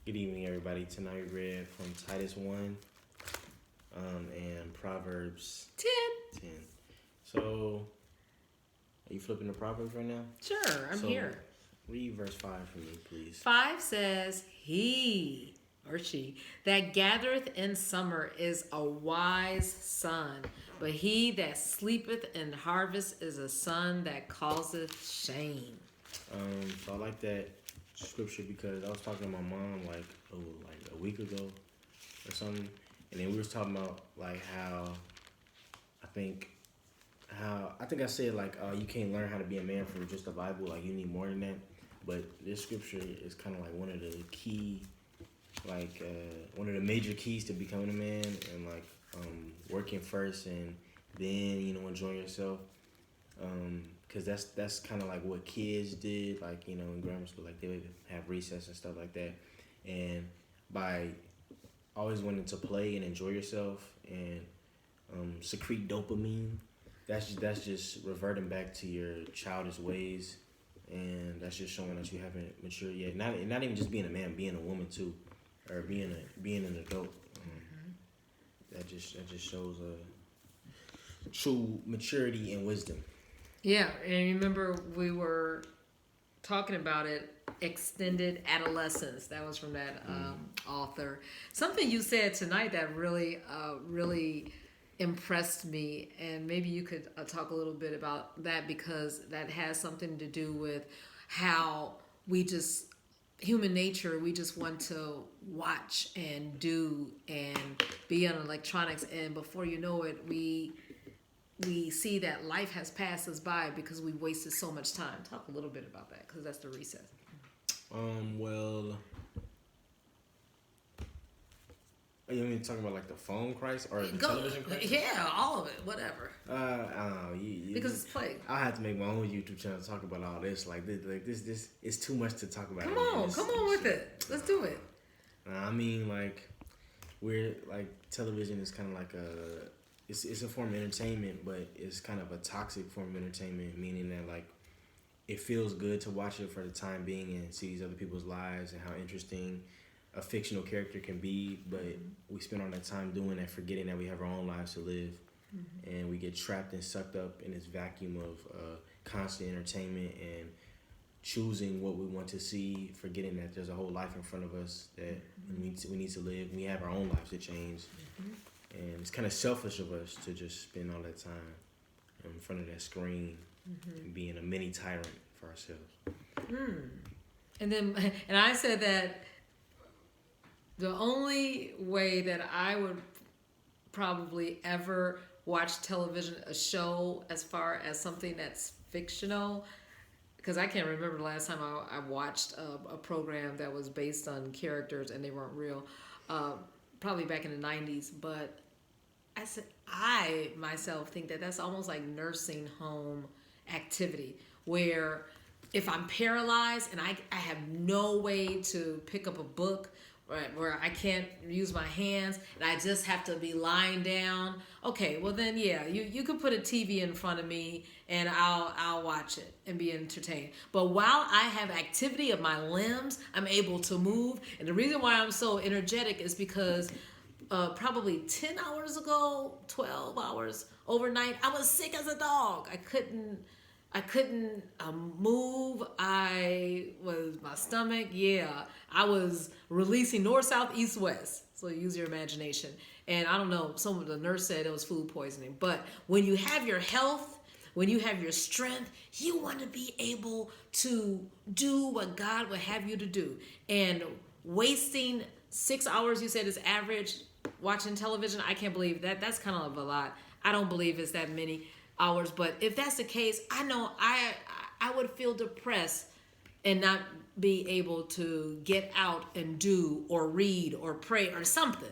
Good evening, everybody. Tonight we read from Titus 1 and Proverbs 10. So, are you flipping the Proverbs right now? Sure, I'm here. Read verse 5 for me, please. 5 says, He or she that gathereth in summer is a wise son, but he that sleepeth in harvest is a son that causeth shame. So I like that scripture because I was talking to my mom like a week ago or something, and then we was talking about like how I think I said like you can't learn how to be a man from just the Bible, like you need more than that. But this scripture is kind of like one of the key, like one of the major keys to becoming a man, and like working first and then enjoying yourself. Because that's kind of like what kids did, like in grammar school, like they would have recess and stuff like that, and by always wanting to play and enjoy yourself and secrete dopamine, that's just reverting back to your childish ways, and that's just showing that you haven't matured yet. Not even just being a man, being a woman too, or being an adult. That just shows a true maturity and wisdom. Yeah, and remember we were talking about it, extended adolescence. That was from that author. Something you said tonight that really impressed me, and maybe you could talk a little bit about that, because that has something to do with how human nature, we just want to watch and do and be on electronics, and before you know it, we see that life has passed us by because we wasted so much time. Talk a little bit about that, because that's the recess. Well, you mean talking about like the phone crisis or the television crisis? Yeah, all of it, whatever. I don't know. Because it's play. I'll have to make my own YouTube channel to talk about all this. Like this is too much to talk about. Come on with it. Let's do it. I mean, like we're like television is kind of like it's a form of entertainment, but it's kind of a toxic form of entertainment, meaning that like it feels good to watch it for the time being and see these other people's lives and how interesting a fictional character can be, but we spend all that time doing that, forgetting that we have our own lives to live, and we get trapped and sucked up in this vacuum of constant entertainment and choosing what we want to see, forgetting that there's a whole life in front of us that we need to live. We have our own lives to change, and it's kind of selfish of us to just spend all that time in front of that screen and being a mini tyrant for ourselves. And I said that the only way that I would probably ever watch television, a show, as far as something that's fictional, because I can't remember the last time I watched a program that was based on characters and they weren't real, probably back in the 90s. But I myself think that that's almost like nursing home activity, where if I'm paralyzed and I have no way to pick up a book, right, where I can't use my hands and I just have to be lying down, okay, well then yeah, you could put a TV in front of me and I'll watch it and be entertained. But while I have activity of my limbs, I'm able to move. And the reason why I'm so energetic is because probably 10 hours ago, 12 hours overnight, I was sick as a dog. I couldn't move. My stomach, I was releasing north, south, east, west. So use your imagination. And I don't know, some of the nurse said it was food poisoning. But when you have your health, when you have your strength, you want to be able to do what God would have you to do. And wasting 6 hours, you said, is average watching television. I can't believe that. That's kind of a lot. I don't believe it's that many hours. But if that's the case, I know I would feel depressed and not be able to get out and do or read or pray or something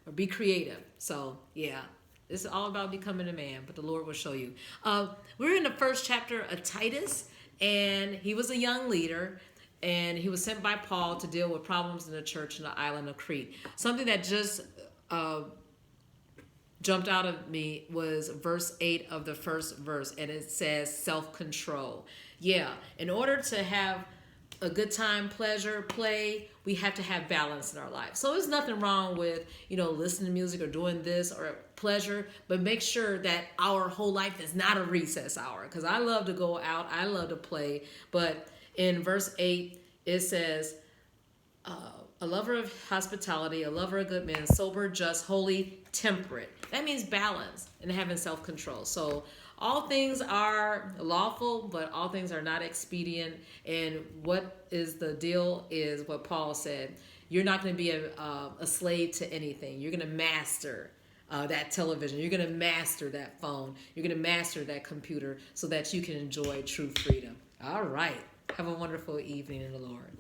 or be creative. So yeah, this is all about becoming a man, but the Lord will show you. We're in the first chapter of Titus, and he was a young leader, and he was sent by Paul to deal with problems in the church in the island of Crete. Something that just jumped out of me was verse 8 of the first verse, and it says self-control. Yeah, in order to have a good time, pleasure, play. We have to have balance in our life. So there's nothing wrong with, listening to music or doing this or pleasure, but make sure that our whole life is not a recess hour. Because I love to go out, I love to play. But in verse 8, it says, a lover of hospitality, a lover of good men, sober, just, holy, temperate. That means balance and having self-control. So all things are lawful, but all things are not expedient. And what is the deal is what Paul said. You're not going to be a slave to anything. You're going to master that television. You're going to master that phone. You're going to master that computer so that you can enjoy true freedom. All right. Have a wonderful evening in the Lord.